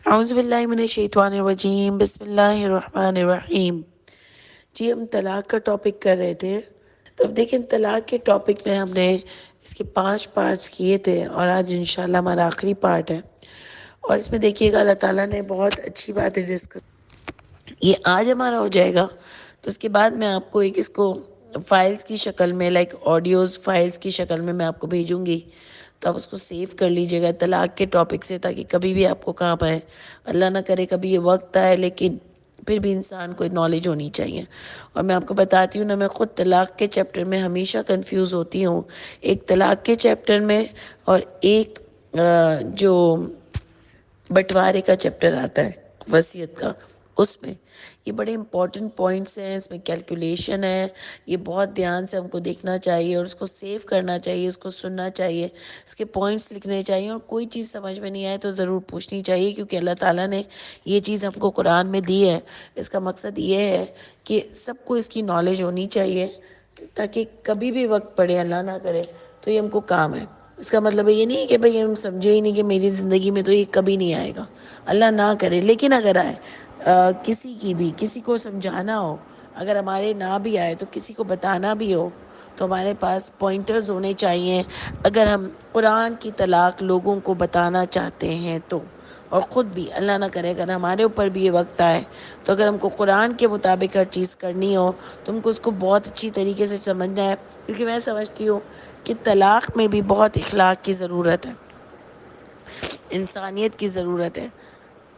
اعوذ باللہ من الشیطان الرجیم، بسم اللہ الرحمن الرحیم۔ جی ہم طلاق کا ٹاپک کر رہے تھے، تو اب دیکھیں طلاق کے ٹاپک میں ہم نے اس کے 5 پارٹس کیے تھے اور آج انشاءاللہ ہمارا آخری پارٹ ہے، اور اس میں دیکھیے گا اللہ تعالیٰ نے بہت اچھی باتیں ڈسکس، یہ آج ہمارا ہو جائے گا تو اس کے بعد میں آپ کو ایک اس کو فائلز کی شکل میں لائک آڈیوز فائلز کی شکل میں آپ کو بھیجوں گی، تو آپ اس کو سیو کر لیجئے گا طلاق کے ٹاپک سے، تاکہ کبھی بھی آپ کو کام آئے، اللہ نہ کرے کبھی یہ وقت آئے، لیکن پھر بھی انسان کو نالج ہونی چاہیے۔ اور میں آپ کو بتاتی ہوں نا، میں خود طلاق کے چیپٹر میں ہمیشہ کنفیوز ہوتی ہوں، ایک طلاق کے چیپٹر میں اور ایک جو بٹوارے کا چیپٹر آتا ہے وصیت کا، اس میں یہ بڑے امپورٹنٹ پوائنٹس ہیں، اس میں کیلکولیشن ہے، یہ بہت دھیان سے ہم کو دیکھنا چاہیے اور اس کو سیو کرنا چاہیے، اس کو سننا چاہیے، اس کے پوائنٹس لکھنے چاہیے، اور کوئی چیز سمجھ میں نہیں آئے تو ضرور پوچھنی چاہیے، کیونکہ اللہ تعالیٰ نے یہ چیز ہم کو قرآن میں دی ہے۔ اس کا مقصد یہ ہے کہ سب کو اس کی نالج ہونی چاہیے، تاکہ کبھی بھی وقت پڑے، اللہ نہ کرے، تو یہ ہم کو کام ہے۔ اس کا مطلب یہ نہیں ہے کہ بھئی ہم سمجھے ہی نہیں کہ میری زندگی میں تو یہ کبھی نہیں آئے گا، اللہ نہ کرے، لیکن اگر آئے کسی کو سمجھانا ہو، اگر ہمارے نہ بھی آئے تو کسی کو بتانا بھی ہو، تو ہمارے پاس پوائنٹرز ہونے چاہیے، اگر ہم قرآن کی طلاق لوگوں کو بتانا چاہتے ہیں تو، اور خود بھی اللہ نہ کرے اگر ہمارے اوپر بھی یہ وقت آئے، تو اگر ہم کو قرآن کے مطابق ہر چیز کرنی ہو تو ہم کو اس کو بہت اچھی طریقے سے سمجھنا ہے، کیونکہ میں سمجھتی ہوں کہ طلاق میں بھی بہت اخلاق کی ضرورت ہے، انسانیت کی ضرورت ہے،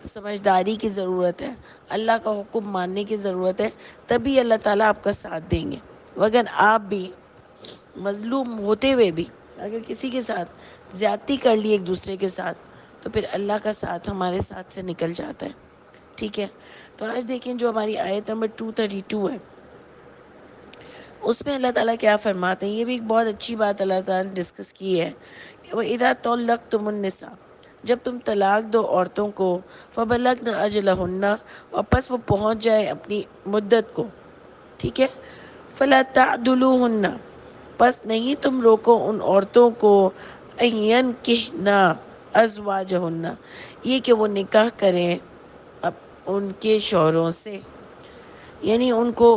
سمجھداری کی ضرورت ہے، اللہ کا حکم ماننے کی ضرورت ہے، تبھی اللہ تعالیٰ آپ کا ساتھ دیں گے۔ وگر آپ بھی مظلوم ہوتے ہوئے بھی اگر کسی کے ساتھ زیادتی کر لی ایک دوسرے کے ساتھ، تو پھر اللہ کا ساتھ ہمارے ساتھ سے نکل جاتا ہے، ٹھیک ہے؟ تو آج دیکھیں جو ہماری آیت نمبر 232 ہے، اس میں اللہ تعالیٰ کیا فرماتے ہیں، یہ بھی ایک بہت اچھی بات اللہ تعالیٰ نے ڈسکس کی ہے۔ وَإِذَا طَلَّقْتُمُ النِّسَاءَ، جب تم طلاق دو عورتوں کو، فَبَلَغْنَ أَجَلَهُنَّ، اور پس وہ پہنچ جائے اپنی مدت کو، ٹھیک ہے؟ فَلَا تَعْدُلُوهُنَّ، پس نہیں تم روکو ان عورتوں کو، أَن يَنكِحْنَ أَزْوَاجَهُنَّ، یہ کہ وہ نکاح کریں ان کے شوہروں سے، یعنی ان کو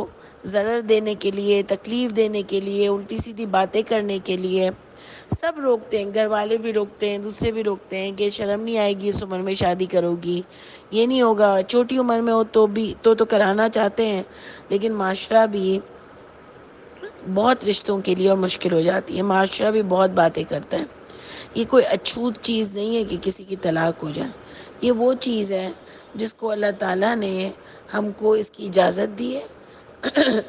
ضرر دینے کے لیے، تکلیف دینے کے لیے، الٹی سیدھی باتیں کرنے کے لیے سب روکتے ہیں، گھر والے بھی روکتے ہیں، دوسرے بھی روکتے ہیں کہ شرم نہیں آئے گی اس عمر میں شادی کرو گی، یہ نہیں ہوگا، چھوٹی عمر میں ہو تو بھی تو کرانا چاہتے ہیں، لیکن معاشرہ بھی بہت رشتوں کے لیے اور مشکل ہو جاتی ہے، معاشرہ بھی بہت باتیں کرتا ہے۔ یہ کوئی اچھوت چیز نہیں ہے کہ کسی کی طلاق ہو جائے، یہ وہ چیز ہے جس کو اللہ تعالیٰ نے ہم کو اس کی اجازت دی ہے،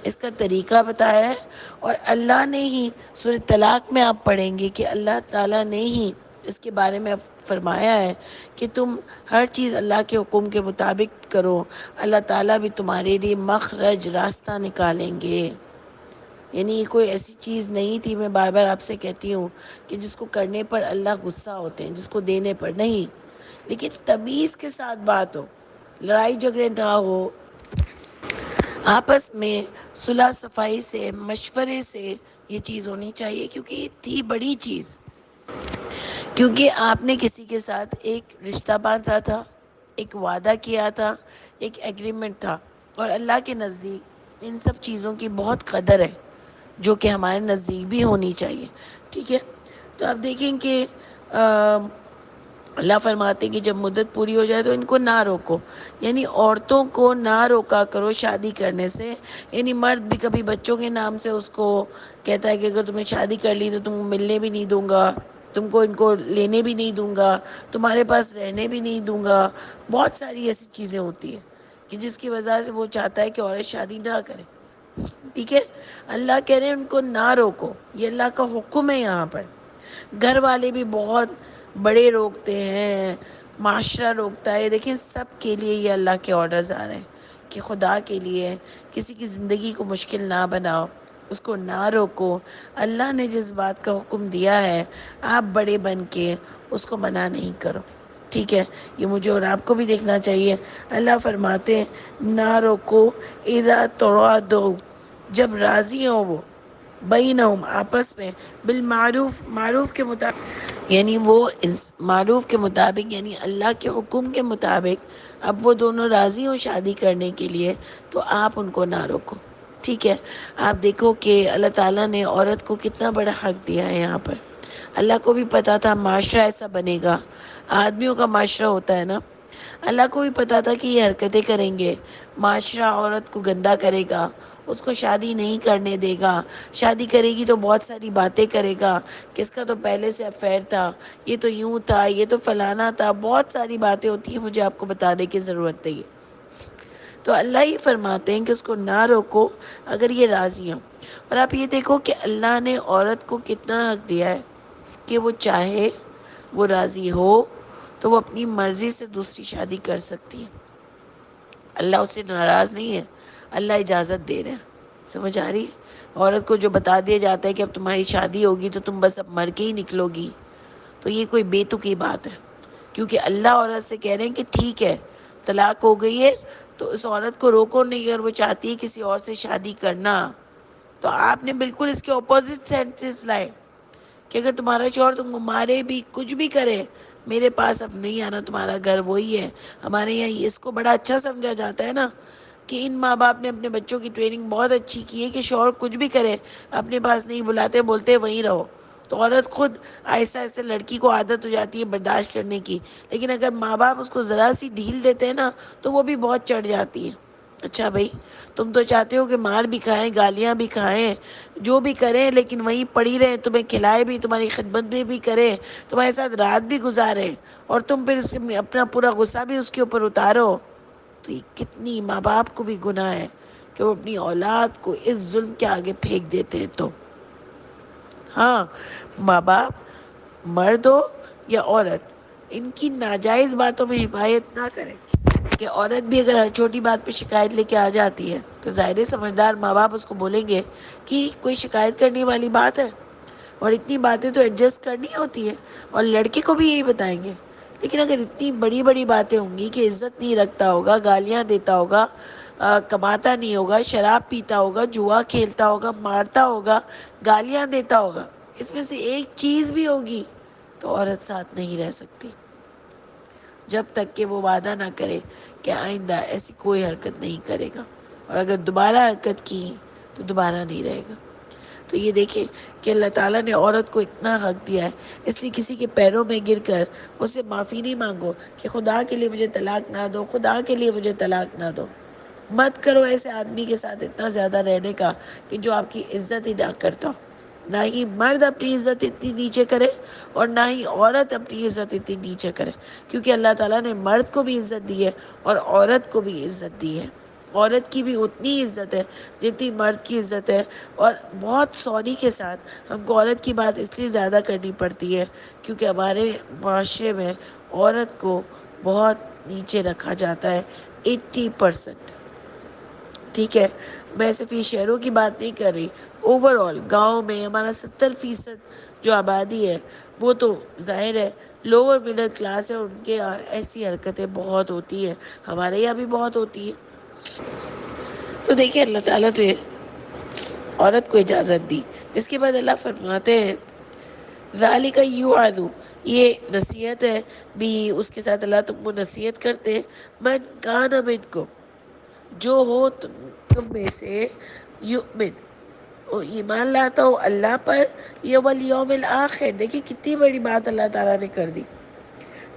اس کا طریقہ بتایا ہے، اور اللہ نے ہی سورہ طلاق میں آپ پڑھیں گے کہ اللہ تعالیٰ نے ہی اس کے بارے میں فرمایا ہے کہ تم ہر چیز اللہ کے حکم کے مطابق کرو، اللہ تعالیٰ بھی تمہارے لیے مخرج راستہ نکالیں گے۔ یعنی یہ کوئی ایسی چیز نہیں تھی، میں بار بار آپ سے کہتی ہوں، کہ جس کو کرنے پر اللہ غصہ ہوتے ہیں، جس کو دینے پر نہیں، لیکن تمیز کے ساتھ بات ہو، لڑائی جھگڑے نہ ہو، آپس میں صلح صفائی سے، مشورے سے یہ چیز ہونی چاہیے، کیونکہ یہ تھی بڑی چیز، کیونکہ آپ نے کسی کے ساتھ ایک رشتہ باندھا تھا، ایک وعدہ کیا تھا، ایک ایگریمنٹ تھا، اور اللہ کے نزدیک ان سب چیزوں کی بہت قدر ہے، جو کہ ہمارے نزدیک بھی ہونی چاہیے، ٹھیک ہے؟ تو آپ دیکھیں کہ اللہ فرماتے ہیں کہ جب مدت پوری ہو جائے تو ان کو نہ روکو، یعنی عورتوں کو نہ روکا کرو شادی کرنے سے، یعنی مرد بھی کبھی بچوں کے نام سے اس کو کہتا ہے کہ اگر تم نے شادی کر لی تو تم کو ملنے بھی نہیں دوں گا، تم کو ان کو لینے بھی نہیں دوں گا، تمہارے پاس رہنے بھی نہیں دوں گا، بہت ساری ایسی چیزیں ہوتی ہیں کہ جس کی وجہ سے وہ چاہتا ہے کہ عورت شادی نہ کرے، ٹھیک ہے؟ اللہ کہہ رہے ہیں ان کو نہ روکو، یہ اللہ کا حکم ہے یہاں پر۔ گھر والے بھی بہت بڑے روکتے ہیں، معاشرہ روکتا ہے، دیکھیں سب کے لیے یہ اللہ کے آرڈرز آ رہے ہیں کہ خدا کے لیے کسی کی زندگی کو مشکل نہ بناؤ، اس کو نہ روکو، اللہ نے جس بات کا حکم دیا ہے آپ بڑے بن کے اس کو منع نہیں کرو، ٹھیک ہے؟ یہ مجھے اور آپ کو بھی دیکھنا چاہیے۔ اللہ فرماتے ہیں نہ روکو، اذا تراضوا، جب راضی ہوں وہ، بینہم آپس میں، بالمعروف، معروف کے مطابق، یعنی وہ معروف کے مطابق، یعنی اللہ کے حکم کے مطابق اب وہ دونوں راضی ہوں شادی کرنے کے لیے، تو آپ ان کو نہ روکو، ٹھیک ہے؟ آپ دیکھو کہ اللہ تعالیٰ نے عورت کو کتنا بڑا حق دیا ہے یہاں پر۔ اللہ کو بھی پتا تھا معاشرہ ایسا بنے گا، آدمیوں کا معاشرہ ہوتا ہے نا، اللہ کو بھی پتا تھا کہ یہ حرکتیں کریں گے، معاشرہ عورت کو گندا کرے گا، اس کو شادی نہیں کرنے دے گا، شادی کرے گی تو بہت ساری باتیں کرے گا کہ اس کا تو پہلے سے افیئر تھا، یہ تو یوں تھا، یہ تو فلانا تھا، بہت ساری باتیں ہوتی ہیں مجھے آپ کو بتانے کی ضرورت نہیں ہے۔ تو اللہ ہی فرماتے ہیں کہ اس کو نہ روکو اگر یہ راضی ہوں۔ اور آپ یہ دیکھو کہ اللہ نے عورت کو کتنا حق دیا ہے کہ وہ چاہے، وہ راضی ہو تو وہ اپنی مرضی سے دوسری شادی کر سکتی ہے۔ اللہ اس سے ناراض نہیں ہے، اللہ اجازت دے رہے ہیں۔ سمجھ آ رہی ہے؟ عورت کو جو بتا دیا جاتا ہے کہ اب تمہاری شادی ہوگی تو تم بس اب مر کے ہی نکلو گی، تو یہ کوئی بیتکی بات ہے، کیونکہ اللہ عورت سے کہہ رہے ہیں کہ ٹھیک ہے طلاق ہو گئی ہے تو اس عورت کو روکو نہیں، اگر وہ چاہتی ہے کسی اور سے شادی کرنا، تو آپ نے بالکل اس کے اپوزٹ سینٹنس لائے کہ اگر تمہارا شوہر تم کو مارے بھی کچھ بھی کرے، میرے پاس اب نہیں آنا، تمہارا گھر وہی ہے۔ ہمارے یہاں اس کو بڑا اچھا سمجھا جاتا ہے نا کہ ان ماں باپ نے اپنے بچوں کی ٹریننگ بہت اچھی کی ہے کہ شوہر کچھ بھی کرے اپنے پاس نہیں بلاتے، بولتے وہیں رہو، تو عورت خود ایسا ایسے لڑکی کو عادت ہو جاتی ہے برداشت کرنے کی، لیکن اگر ماں باپ اس کو ذرا سی ڈھیل دیتے ہیں نا تو وہ بھی بہت چڑھ جاتی ہے۔ اچھا بھائی، تم تو چاہتے ہو کہ مار بھی کھائیں، گالیاں بھی کھائیں، جو بھی کریں، لیکن وہیں پڑی رہیں، تمہیں کھلائے بھی، تمہاری خدمت بھی کریں، تمہارے ساتھ رات بھی گزاریں، اور تم پھر اپنا پورا غصہ بھی اس کے اوپر اتارو، تو یہ کتنی ماں باپ کو بھی گناہ ہے کہ وہ اپنی اولاد کو اس ظلم کے آگے پھینک دیتے ہیں۔ تو ہاں، ماں باپ مرد ہو یا عورت، ان کی ناجائز باتوں میں حمایت نہ کریں کہ عورت بھی اگر ہر چھوٹی بات پہ شکایت لے کے آ جاتی ہے تو ظاہر سمجھدار ماں باپ اس کو بولیں گے کہ کوئی شکایت کرنے والی بات ہے، اور اتنی باتیں تو ایڈجسٹ کرنی ہوتی ہے، اور لڑکے کو بھی یہی بتائیں گے۔ لیکن اگر اتنی بڑی بڑی باتیں ہوں گی کہ عزت نہیں رکھتا ہوگا، گالیاں دیتا ہوگا، کماتا نہیں ہوگا، شراب پیتا ہوگا، جوا کھیلتا ہوگا، مارتا ہوگا، گالیاں دیتا ہوگا، اس میں سے ایک چیز بھی ہوگی تو عورت ساتھ نہیں رہ سکتی جب تک کہ وہ وعدہ نہ کرے کہ آئندہ ایسی کوئی حرکت نہیں کرے گا، اور اگر دوبارہ حرکت کی تو دوبارہ نہیں رہے گا۔ تو یہ دیکھیں کہ اللہ تعالیٰ نے عورت کو اتنا حق دیا ہے، اس لیے کسی کے پیروں میں گر کر اس سے معافی نہیں مانگو کہ خدا کے لیے مجھے طلاق نہ دو، خدا کے لیے مجھے طلاق نہ دو۔ مت کرو ایسے آدمی کے ساتھ اتنا زیادہ رہنے کا کہ جو آپ کی عزت ہی نہ کرتا ہو۔ نہ ہی مرد اپنی عزت اتنی نیچے کرے اور نہ ہی عورت اپنی عزت اتنی نیچے کرے، کیونکہ اللہ تعالیٰ نے مرد کو بھی عزت دی ہے اور عورت کو بھی عزت دی ہے۔ عورت کی بھی اتنی عزت ہے جتنی مرد کی عزت ہے، اور بہت سوری کے ساتھ ہم کو عورت کی بات اس لیے زیادہ کرنی پڑتی ہے کیونکہ ہمارے معاشرے میں عورت کو بہت نیچے رکھا جاتا ہے، 80%۔ ٹھیک ہے، میں صرف یہ شہروں کی بات نہیں کر رہی، اوور آل گاؤں میں ہمارا 70% جو آبادی ہے وہ تو ظاہر ہے لوور مڈل کلاس ہے، ان کے ایسی حرکتیں بہت ہوتی ہیں، ہمارے یہاں بھی بہت ہوتی ہے۔ تو دیکھیں اللہ تعالیٰ نے عورت کو اجازت دی، اس کے بعد اللہ فرماتے ہیں ذالک یوعظ، یہ نصیحت ہے بھی، اس کے ساتھ اللہ تم کو نصیحت کرتے ہیں، من کان منکم، جو ہو تم میں سے، یؤمن، ایمان لاتا ہو اللہ پر، یا والیوم الآخر، دیکھیں کتنی بڑی بات اللہ تعالیٰ نے کر دی،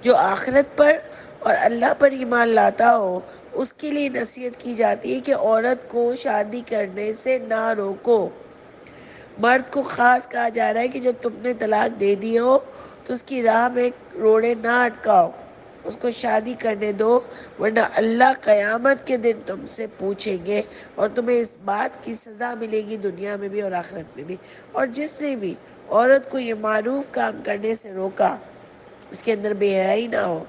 جو آخرت پر اور اللہ پر ایمان لاتا ہو اس کے لیے نصیحت کی جاتی ہے کہ عورت کو شادی کرنے سے نہ روکو۔ مرد کو خاص کہا جا رہا ہے کہ جب تم نے طلاق دے دی ہو تو اس کی راہ میں روڑے نہ اٹکاؤ، اس کو شادی کرنے دو، ورنہ اللہ قیامت کے دن تم سے پوچھیں گے اور تمہیں اس بات کی سزا ملے گی دنیا میں بھی اور آخرت میں بھی۔ اور جس نے بھی عورت کو یہ معروف کام کرنے سے روکا، اس کے اندر بے حیائی نہ ہو،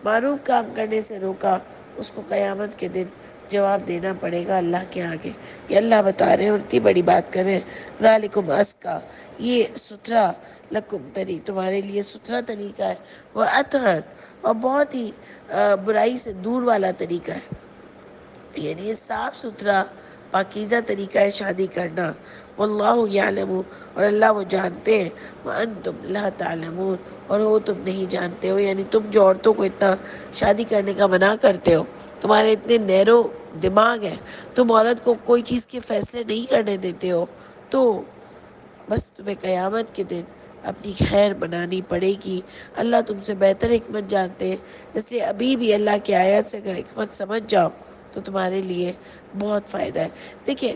معروف کام کرنے سے روکا، اس کو قیامت کے دن جواب دینا پڑے گا اللہ کے آگے۔ یہ اللہ بتا رہے ہیں اور اتنی بڑی بات کر رہے ہیں، ذالکم ازکیٰ، یہ ستھرا، لکم، تمہارے لیے ستھرا طریقہ ہے، وہ اطہر، اور بہت ہی برائی سے دور والا طریقہ ہے، یعنی یہ صاف ستھرا پاکیزہ طریقہ ہے شادی کرنا. واللہ یعلم، اور اللہ وہ جانتے ہیں. وانتم لا تعلمون، اور وہ تم نہیں جانتے ہو. یعنی تم جو عورتوں کو اتنا شادی کرنے کا منع کرتے ہو، تمہارے اتنے نیرو دماغ ہے، تم عورت کو کوئی چیز کے فیصلے نہیں کرنے دیتے ہو، تو بس تمہیں قیامت کے دن اپنی خیر بنانی پڑے گی. اللہ تم سے بہتر حکمت جانتے ہیں، اس لیے ابھی بھی اللہ کی آیات سے اگر حکمت سمجھ جاؤ تو تمہارے لیے بہت فائدہ ہے. دیکھیں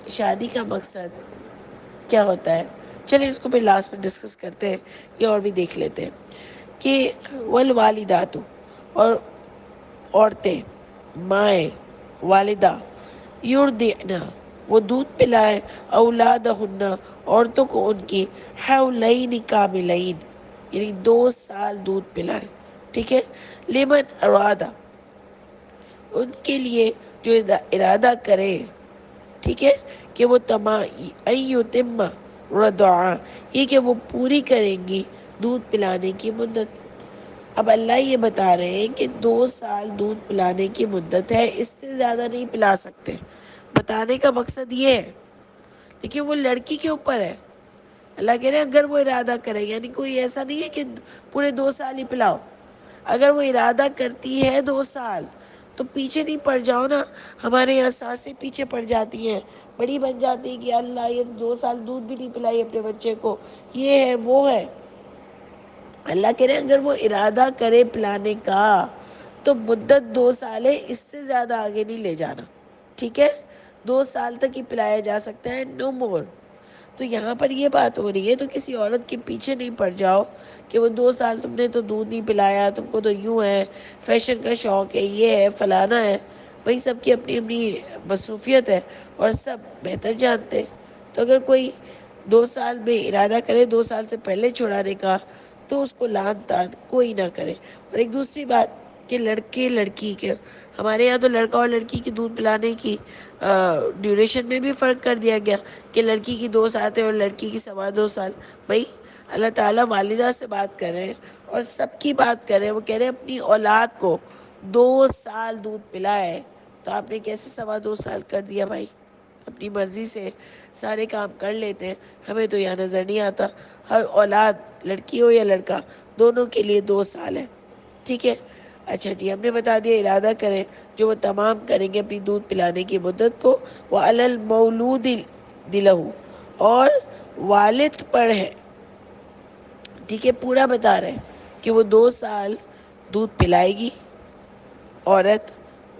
شادی کا مقصد کیا ہوتا ہے، چلیں اس کو پھر لاسٹ میں ڈسکس کرتے ہیں، یہ اور بھی دیکھ لیتے ہیں کہ والوالدات، اور عورتیں، مائیں، والدہ، یرضعن، وہ دودھ پلائے، اولادہن، عورتوں کو ان کی، حولین کاملین، یعنی 2 سال دودھ پلائے. ٹھیک ہے. لمن ارادہ، ان کے لیے جو ارادہ کرے، ٹھیک ہے، کہ وہ ایتم رضاعہ، یہ کہ وہ پوری کریں گی دودھ پلانے کی مدت. اب اللہ یہ بتا رہے ہیں کہ 2 سال دودھ پلانے کی مدت ہے، اس سے زیادہ نہیں پلا سکتے. بتانے کا مقصد یہ ہے، لیکن وہ لڑکی کے اوپر ہے. اللہ کہہ رہے ہیں اگر وہ ارادہ کرے، یعنی کوئی ایسا نہیں ہے کہ پورے 2 سال ہی پلاؤ. اگر وہ ارادہ کرتی ہے 2 سال، تو پیچھے نہیں پڑ جاؤ نا. ہمارے یہاں سانسیں پیچھے پڑ جاتی ہیں، بڑی بن جاتی ہے کہ اللہ یہ 2 سال دودھ بھی نہیں پلائی اپنے بچے کو، یہ ہے وہ ہے. اللہ کہہ رہے ہیں اگر وہ ارادہ کرے پلانے کا تو مدت 2 سال ہے، اس سے زیادہ آگے نہیں لے جانا. ٹھیک ہے. 2 سال تک ہی پلایا جا سکتا ہے، نو مور. تو یہاں پر یہ بات ہو رہی ہے، تو کسی عورت کے پیچھے نہیں پڑ جاؤ کہ وہ 2 سال تم نے تو دودھ نہیں پلایا، تم کو تو یوں ہے، فیشن کا شوق ہے، یہ ہے فلانا ہے. بھائی سب کی اپنی اپنی مصروفیت ہے اور سب بہتر جانتے ہیں. تو اگر کوئی 2 سال میں ارادہ کرے 2 سال سے پہلے چھڑانے کا، تو اس کو لعن طعن کوئی نہ کرے. اور ایک دوسری بات کہ لڑکے لڑکی کے، ہمارے یہاں تو لڑکا اور لڑکی کی دودھ پلانے کی ڈیوریشن میں بھی فرق کر دیا گیا کہ لڑکی کی 2 سال ہے اور لڑکی کی 2.25 سال. بھائی اللہ تعالیٰ والدہ سے بات کر رہے ہیں اور سب کی بات کر رہے ہیں. وہ کہہ رہے ہیں اپنی اولاد کو 2 سال دودھ پلائے، تو آپ نے کیسے 2.25 سال کر دیا بھائی؟ اپنی مرضی سے سارے کام کر لیتے ہیں، ہمیں تو یہاں نظر نہیں آتا. ہر اولاد، لڑکی ہو یا لڑکا، دونوں کے لیے 2 سال ہے. ٹھیک ہے. اچھا جی، ہم نے بتا دیا ارادہ کریں جو وہ تمام کریں گے اپنی دودھ پلانے کی مدت کو. وَعَلَى الْمَوْلُودِ لَهُ، اور والد پر ہے. ٹھیک ہے. پورا بتا رہے ہیں کہ وہ 2 سال دودھ پلائے گی عورت،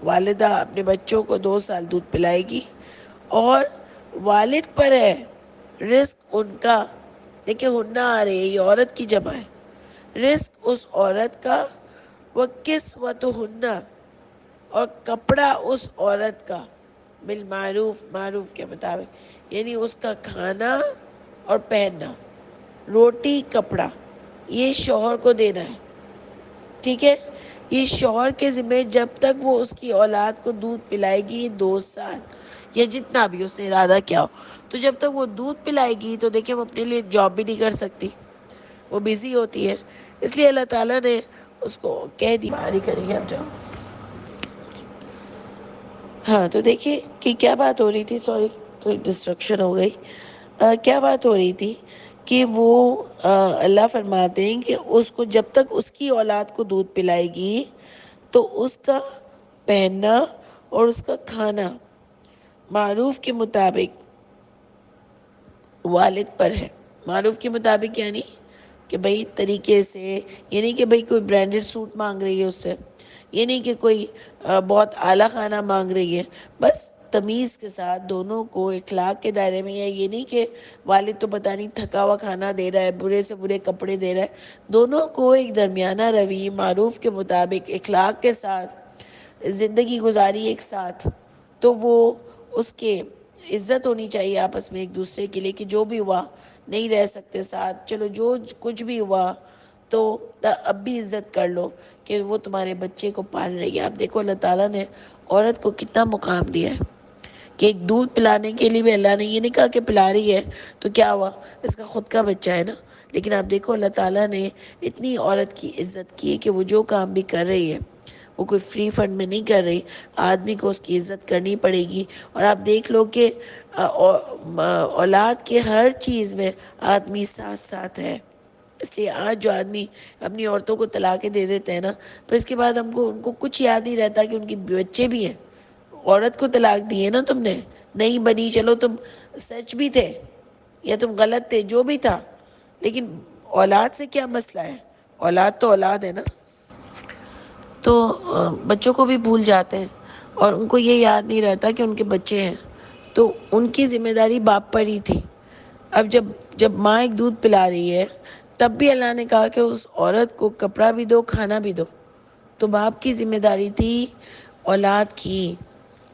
والدہ اپنے بچوں کو 2 سال دودھ پلائے گی، اور والد پر ہے رزق ان کا. دیکھیں ہننا آ رہی ہے، یہ عورت کی جمع ہے. رزق اس عورت کا، وَكِسْوَتُهُنَّ، اور کپڑا اس عورت کا، بالمعروف، معروف کے مطابق، یعنی اس کا کھانا اور پہننا، روٹی کپڑا، یہ شوہر کو دینا ہے. ٹھیک ہے. یہ شوہر کے ذمہ جب تک وہ اس کی اولاد کو دودھ پلائے گی 2 سال یا جتنا بھی اس نے ارادہ کیا ہو، تو جب تک وہ دودھ پلائے گی تو دیکھیں وہ اپنے لیے جاب بھی نہیں کر سکتی، وہ بیزی ہوتی ہے. اس لیے اللہ تعالیٰ نے اس کو کہہ دی باری کریں گے اب جاؤ. ہاں تو دیکھیے کہ کیا بات ہو رہی تھی، سوری تھوڑی ڈسٹرکشن ہو گئی. کیا بات ہو رہی تھی کہ وہ اللہ فرماتے ہیں کہ اس کو جب تک اس کی اولاد کو دودھ پلائے گی تو اس کا پہننا اور اس کا کھانا معروف کے مطابق والد پر ہے. معروف کے مطابق یعنی کہ بھئی طریقے سے، یہ نہیں کہ بھئی کوئی برانڈڈ سوٹ مانگ رہی ہے اس سے، یہ نہیں کہ کوئی بہت اعلیٰ کھانا مانگ رہی ہے، بس تمیز کے ساتھ دونوں کو اخلاق کے دائرے میں ہے. یہ نہیں کہ والد تو پتہ نہیں تھکا ہوا کھانا دے رہا ہے، برے سے برے کپڑے دے رہا ہے. دونوں کو ایک درمیانہ روی، معروف کے مطابق، اخلاق کے ساتھ زندگی گزاری ایک ساتھ، تو وہ اس کے عزت ہونی چاہیے آپس میں ایک دوسرے کے لیے کہ جو بھی ہوا نہیں رہ سکتے ساتھ، چلو جو کچھ بھی ہوا تو اب بھی عزت کر لو کہ وہ تمہارے بچے کو پال رہی ہے. آپ دیکھو اللہ تعالیٰ نے عورت کو کتنا مقام دیا ہے کہ ایک دودھ پلانے کے لیے بھی اللہ نے یہ نہیں کہا کہ پلا رہی ہے تو کیا ہوا، اس کا خود کا بچہ ہے نا. لیکن آپ دیکھو اللہ تعالیٰ نے اتنی عورت کی عزت کی ہے کہ وہ جو کام بھی کر رہی ہے وہ کوئی فری فنڈ میں نہیں کر رہی. آدمی کو اس کی عزت کرنی پڑے گی. اور آپ دیکھ لو کہ اولاد کے ہر چیز میں آدمی ساتھ ساتھ ہے. اس لیے آج جو آدمی اپنی عورتوں کو طلاقیں دے دیتے ہیں نا، پھر اس کے بعد ان کو کچھ یاد نہیں رہتا کہ ان کی بچے بھی ہیں. عورت کو طلاق دی ہے نا تم نے، نہیں بنی، چلو تم سچ بھی تھے یا تم غلط تھے، جو بھی تھا، لیکن اولاد سے کیا مسئلہ ہے؟ اولاد تو اولاد ہے نا. تو بچوں کو بھی بھول جاتے ہیں اور ان کو یہ یاد نہیں رہتا کہ ان کے بچے ہیں. تو ان کی ذمہ داری باپ پر ہی تھی. اب جب ماں ایک دودھ پلا رہی ہے، تب بھی اللہ نے کہا کہ اس عورت کو کپڑا بھی دو، کھانا بھی دو. تو باپ کی ذمہ داری تھی اولاد کی.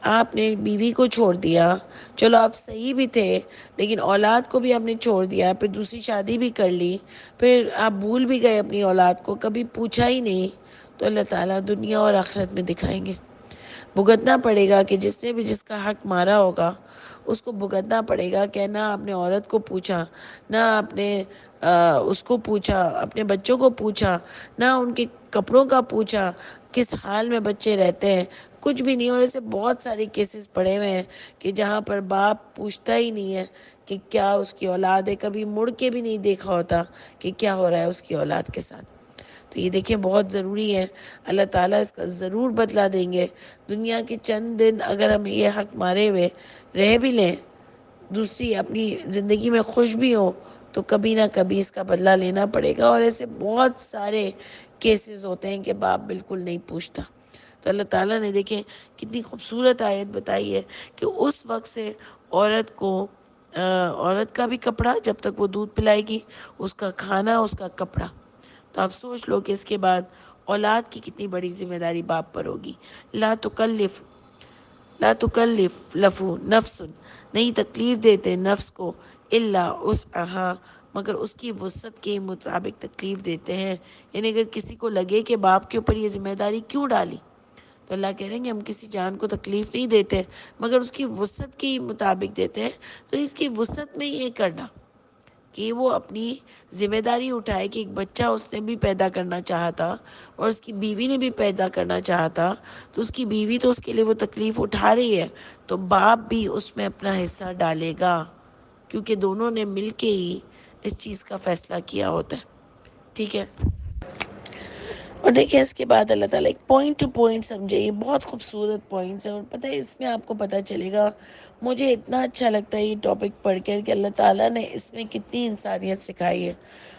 آپ نے بیوی کو چھوڑ دیا، چلو آپ صحیح بھی تھے، لیکن اولاد کو بھی آپ نے چھوڑ دیا، پھر دوسری شادی بھی کر لی، پھر آپ بھول بھی گئے اپنی اولاد کو، کبھی پوچھا ہی نہیں. تو اللہ تعالیٰ دنیا اور آخرت میں دکھائیں گے. بھگتنا پڑے گا کہ جس نے بھی جس کا حق مارا ہوگا اس کو بھگتنا پڑے گا کہ نہ آپ نے عورت کو پوچھا، نہ آپ نے اس کو پوچھا، اپنے بچوں کو پوچھا، نہ ان کے کپڑوں کا پوچھا، کس حال میں بچے رہتے ہیں، کچھ بھی نہیں. اور ایسے بہت سارے کیسز پڑے ہوئے ہیں کہ جہاں پر باپ پوچھتا ہی نہیں ہے کہ کیا اس کی اولاد ہے، کبھی مڑ کے بھی نہیں دیکھا ہوتا کہ کیا ہو رہا ہے اس کی اولاد کے ساتھ. تو یہ دیکھیں بہت ضروری ہے. اللہ تعالیٰ اس کا ضرور بدلہ دیں گے. دنیا کے چند دن اگر ہم یہ حق مارے ہوئے رہ بھی لیں، دوسری اپنی زندگی میں خوش بھی ہو، تو کبھی نہ کبھی اس کا بدلہ لینا پڑے گا. اور ایسے بہت سارے کیسز ہوتے ہیں کہ باپ بالکل نہیں پوچھتا. تو اللہ تعالیٰ نے دیکھیں کتنی خوبصورت آیت بتائی ہے کہ اس وقت سے عورت کا بھی کپڑا جب تک وہ دودھ پلائے گی، اس کا کھانا، اس کا کپڑا. تو آپ سوچ لو کہ اس کے بعد اولاد کی کتنی بڑی ذمہ داری باپ پر ہوگی. لا تکلف لفو نفس، نہیں تکلیف دیتے نفس کو، الا وسعها، مگر اس کی وسعت کے مطابق تکلیف دیتے ہیں. یعنی اگر کسی کو لگے کہ باپ کے اوپر یہ ذمہ داری کیوں ڈالی، تو اللہ کہہ رہے ہیں کہ ہم کسی جان کو تکلیف نہیں دیتے مگر اس کی وسعت کے مطابق دیتے ہیں. تو اس کی وسعت میں یہ کرنا کہ وہ اپنی ذمہ داری اٹھائے کہ ایک بچہ اس نے بھی پیدا کرنا چاہا تھا اور اس کی بیوی نے بھی پیدا کرنا چاہا تھا، تو اس کی بیوی تو اس کے لیے وہ تکلیف اٹھا رہی ہے، تو باپ بھی اس میں اپنا حصہ ڈالے گا، کیونکہ دونوں نے مل کے ہی اس چیز کا فیصلہ کیا ہوتا ہے. ٹھیک ہے. اور دیکھیں اس کے بعد اللہ تعالیٰ ایک پوائنٹ ٹو پوائنٹ سمجھے، یہ بہت خوبصورت پوائنٹس ہیں. اور پتہ ہے اس میں آپ کو پتہ چلے گا، مجھے اتنا اچھا لگتا ہے یہ ٹاپک پڑھ کر کہ اللہ تعالیٰ نے اس میں کتنی انسانیت سکھائی ہے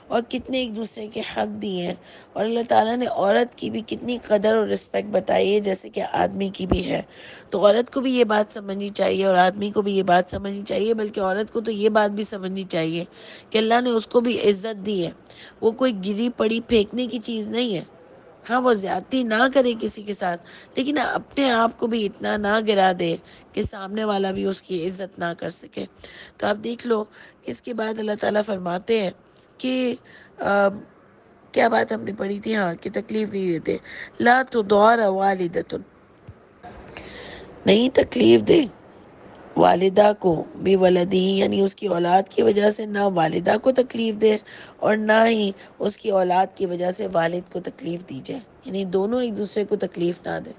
اور کتنے ایک دوسرے کے حق دیے ہیں. اور اللہ تعالیٰ نے عورت کی بھی کتنی قدر اور رسپیکٹ بتائی ہے جیسے کہ آدمی کی بھی ہے. تو عورت کو بھی یہ بات سمجھنی چاہیے اور آدمی کو بھی یہ بات سمجھنی چاہیے. بلکہ عورت کو تو یہ بات بھی سمجھنی چاہیے کہ اللہ نے اس کو بھی عزت دی ہے. وہ کوئی گری پڑی پھینکنے کی چیز نہیں ہے. ہاں وہ زیادتی نہ کرے کسی کے ساتھ، لیکن اپنے آپ کو بھی اتنا نہ گرا دے کہ سامنے والا بھی اس کی عزت نہ کر سکے. تو آپ دیکھ لو اس کے بعد اللہ تعالیٰ فرماتے ہیں کہ کیا بات ہم نے پڑھی تھی، ہاں کہ تکلیف نہیں دیتے. لا تضار والدۃ، نہیں تکلیف دے والدہ کو بھی ولدی، یعنی اس کی اولاد کی وجہ سے نہ والدہ کو تکلیف دے اور نہ ہی اس کی اولاد کی وجہ سے والد کو تکلیف دی جائے. یعنی دونوں ایک دوسرے کو تکلیف نہ دیں،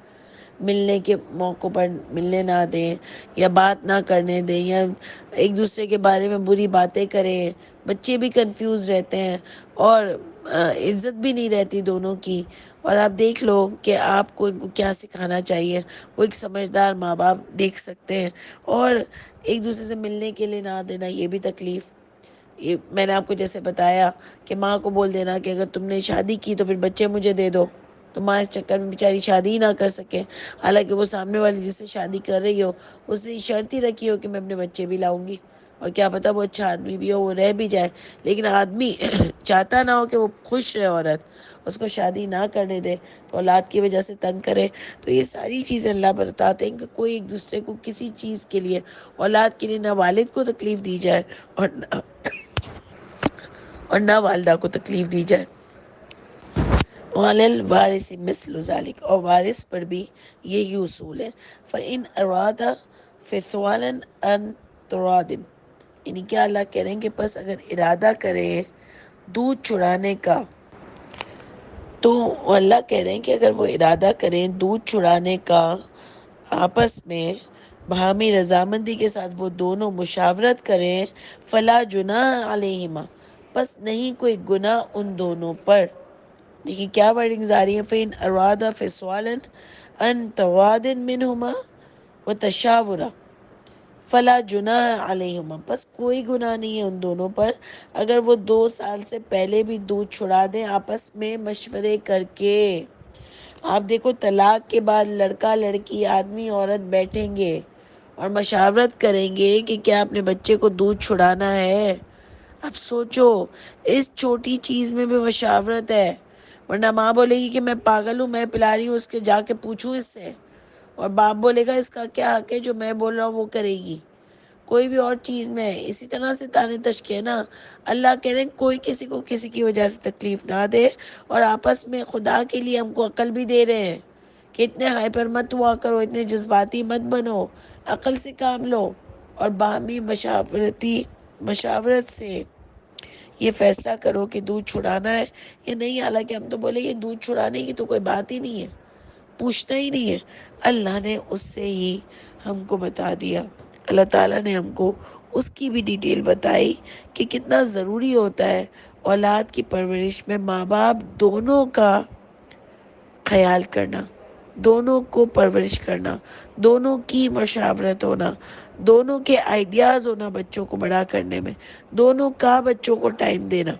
ملنے کے موقع پر ملنے نہ دیں یا بات نہ کرنے دیں یا ایک دوسرے کے بارے میں بری باتیں کریں. بچے بھی کنفیوز رہتے ہیں اور عزت بھی نہیں رہتی دونوں کی. اور آپ دیکھ لو کہ آپ کو ان کو کیا سکھانا چاہیے، وہ ایک سمجھدار ماں باپ دیکھ سکتے ہیں. اور ایک دوسرے سے ملنے کے لیے نہ دینا یہ بھی تکلیف. یہ میں نے آپ کو جیسے بتایا کہ ماں کو بول دینا کہ اگر تم نے شادی کی تو پھر بچے مجھے دے دو، تو ماں اس چکر میں بیچاری شادی ہی نہ کر سکے، حالانکہ وہ سامنے والی جس سے شادی کر رہی ہو اس سے شرط ہی رکھی ہو کہ میں اپنے بچے بھی لاؤں گی. اور کیا پتہ وہ اچھا آدمی بھی ہو، وہ رہ بھی جائے، لیکن آدمی چاہتا نہ ہو کہ وہ خوش رہے، عورت اس کو شادی نہ کرنے دے تو اولاد کی وجہ سے تنگ کرے. تو یہ ساری چیزیں اللہ بتاتے ہیں کہ کوئی ایک دوسرے کو کسی چیز کے لیے، اولاد کے لیے نہ والد کو تکلیف دی جائے اور نہ والدہ کو تکلیف دی جائے. وعلی الوارث مثل ذلک، اور وارث پر بھی یہی اصول ہے. فإن أراد فصالا عن تراض، یعنی کیا اللہ کہہ رہے ہیں کہ پس اگر ارادہ کرے دودھ چرانے کا تو اللہ کہہ رہے ہیں کہ اگر وہ ارادہ کریں دودھ چھڑانے کا آپس میں باہمی رضامندی کے ساتھ وہ دونوں مشاورت کریں، فلا جناح علیہما، پس نہیں کوئی گناہ ان دونوں پر۔ دیکھیے کیا ورڈنگز آ رہی ہیں، فَإِنْ أَرَادَ فِصَالًا عَنْ تَرَاضٍ مِّنْهُمَا وَتَشَاوُرٍ فلا جناح علیہما، بس کوئی گناہ نہیں ہے ان دونوں پر اگر وہ 2 سال سے پہلے بھی دودھ چھڑا دیں آپس میں مشورے کر کے۔ آپ دیکھو طلاق کے بعد لڑکا لڑکی آدمی عورت بیٹھیں گے اور مشاورت کریں گے کہ کیا اپنے بچے کو دودھ چھڑانا ہے۔ اب سوچو اس چھوٹی چیز میں بھی مشاورت ہے، ورنہ ماں بولے گی کہ میں پاگل ہوں، میں پلا رہی ہوں، اس کے جا کے پوچھوں اس سے، اور باپ بولے گا اس کا کیا حق ہے، جو میں بول رہا ہوں وہ کرے گی۔ کوئی بھی اور چیز میں اسی طرح سے تانے تشکے نا۔ اللہ کہہ رہے ہیں کوئی کسی کو کسی کی وجہ سے تکلیف نہ دے، اور آپس میں خدا کے لیے ہم کو عقل بھی دے رہے ہیں کہ اتنے ہائپر مت ہوا کرو، اتنے جذباتی مت بنو، عقل سے کام لو، اور باہمی مشاورت سے یہ فیصلہ کرو کہ دودھ چھڑانا ہے یا نہیں۔ حالانکہ ہم تو بولے یہ دودھ چھڑانے کی تو کوئی بات ہی نہیں ہے، پوچھنا ہی نہیں ہے۔ اللہ نے اس سے ہی ہم کو بتا دیا، اللہ تعالیٰ نے ہم کو اس کی بھی ڈیٹیل بتائی کہ کتنا ضروری ہوتا ہے اولاد کی پرورش میں ماں باپ دونوں کا خیال کرنا، دونوں کو پرورش کرنا، دونوں کی مشاورت ہونا، دونوں کے آئیڈیاز ہونا بچوں کو بڑا کرنے میں، دونوں کا بچوں کو ٹائم دینا،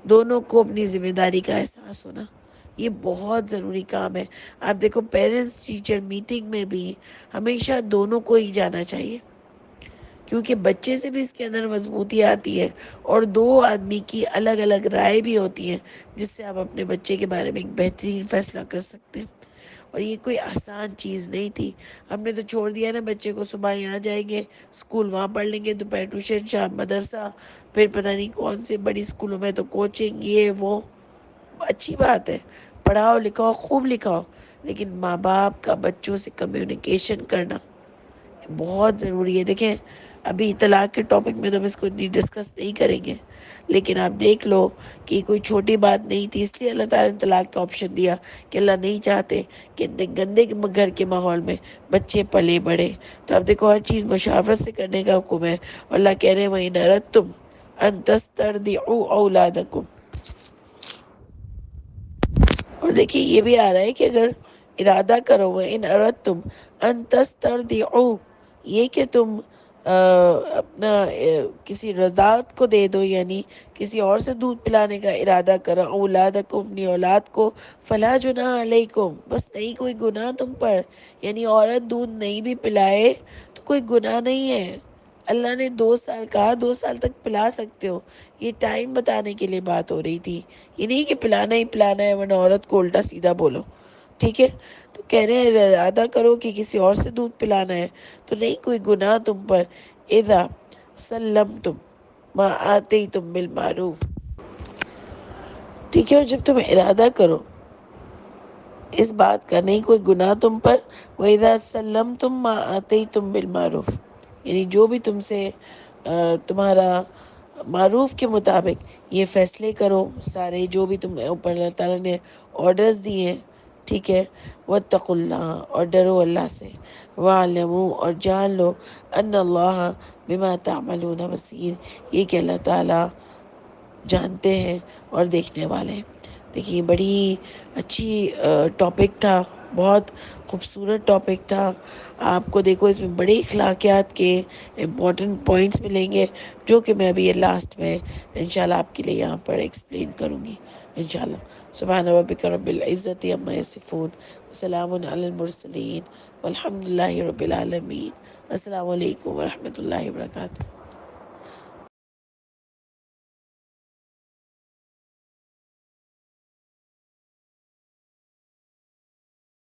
دونوں کو اپنی ذمہ داری کا احساس ہونا، یہ بہت ضروری کام ہے۔ آپ دیکھو پیرنٹس ٹیچر میٹنگ میں بھی ہمیشہ دونوں کو ہی جانا چاہیے، کیونکہ بچے سے بھی اس کے اندر مضبوطی آتی ہے، اور 2 آدمی کی الگ الگ رائے بھی ہوتی ہیں جس سے آپ اپنے بچے کے بارے میں ایک بہترین فیصلہ کر سکتے ہیں۔ اور یہ کوئی آسان چیز نہیں تھی، ہم نے تو چھوڑ دیا نا بچے کو، صبح یہاں جائیں گے، اسکول وہاں پڑھ لیں گے، دوپہر ٹیوشن، شام مدرسہ، پھر پتہ نہیں کون سے بڑی اسکولوں میں تو کوچنگ، یہ وہ۔ اچھی بات ہے، پڑھاؤ لکھاؤ، خوب لکھاؤ، لیکن ماں باپ کا بچوں سے کمیونیکیشن کرنا بہت ضروری ہے۔ دیکھیں ابھی طلاق کے ٹاپک میں تو ہم اس کو ڈسکس نہیں کریں گے، لیکن آپ دیکھ لو کہ کوئی چھوٹی بات نہیں تھی، اس لیے اللہ تعالیٰ نے طلاق کا آپشن دیا کہ اللہ نہیں چاہتے کہ اتنے گندے گھر کے ماحول میں بچے پلے بڑھے۔ تو اب دیکھو ہر چیز مشاورت سے کرنے کا حکم ہے، اور اللہ کہہ رہے ہیں وَإِنْ أَرَدْتُمْ أَن تَسْتَرْضِعُوا أَوْلَادَكُمْ۔ اور دیکھیے یہ بھی آ رہا ہے کہ اگر ارادہ کرو وَإِنْ أَرَدْتُمْ أَن تَسْتَرْضِعُوا، یہ کہ تم اپنا کسی رضاعت کو دے دو، یعنی کسی اور سے دودھ پلانے کا ارادہ کرو، اولادکم، اپنی اولاد کو، فلا جناح علیکم، بس نہیں کوئی گناہ تم پر، یعنی عورت دودھ نہیں بھی پلائے تو کوئی گناہ نہیں ہے۔ اللہ نے 2 سال کہا، 2 سال تک پلا سکتے ہو، یہ ٹائم بتانے کے لیے بات ہو رہی تھی، یہ نہیں کہ پلانا ہی پلانا ہے ورنہ عورت کو الٹا سیدھا بولو، ٹھیک ہے۔ تو کہہ رہے ہیں ارادہ کرو کہ کسی اور سے دودھ پلانا ہے تو نہیں کوئی گناہ تم پر، اذا سلمتم ما آتیتم بالمعروف، ٹھیک ہے، اور جب تم ارادہ کرو اس بات کا، نہیں کوئی گناہ تم پر، وَإِذَا سَلَّمْتُمْ مَا آتَيْتُمْ بِالْمَعْرُوفِ، یعنی جو بھی تم سے تمہارا معروف کے مطابق یہ فیصلے کرو سارے، جو بھی تم اوپر اللہ تعالیٰ نے آرڈرز دیے ہیں، ٹھیک ہے، وَاتَّقُوا اللَّهَ، اور ڈرو اللہ سے، وَاعْلَمُوا، اور جان لو، أَنَّ اللَّهَ بِمَا تَعْمَلُونَ بَصِيرٌ، یہ کہ اللہ تعالیٰ جانتے ہیں اور دیکھنے والے ہیں۔ دیکھیے بڑی اچھی ٹاپک تھا، بہت خوبصورت ٹاپک تھا۔ آپ کو دیکھو اس میں بڑے اخلاقیات کے امپورٹنٹ پوائنٹس ملیں گے، جو کہ میں ابھی یہ لاسٹ میں انشاءاللہ آپ کے لیے یہاں پر ایکسپلین کروں گی انشاءاللہ۔ سبحان ربک رب العزت عما یصفون، وسلام علی المرسلین، والحمد للہ رب العالمین۔ السلام علیکم ورحمۃ اللہ وبرکاتہ۔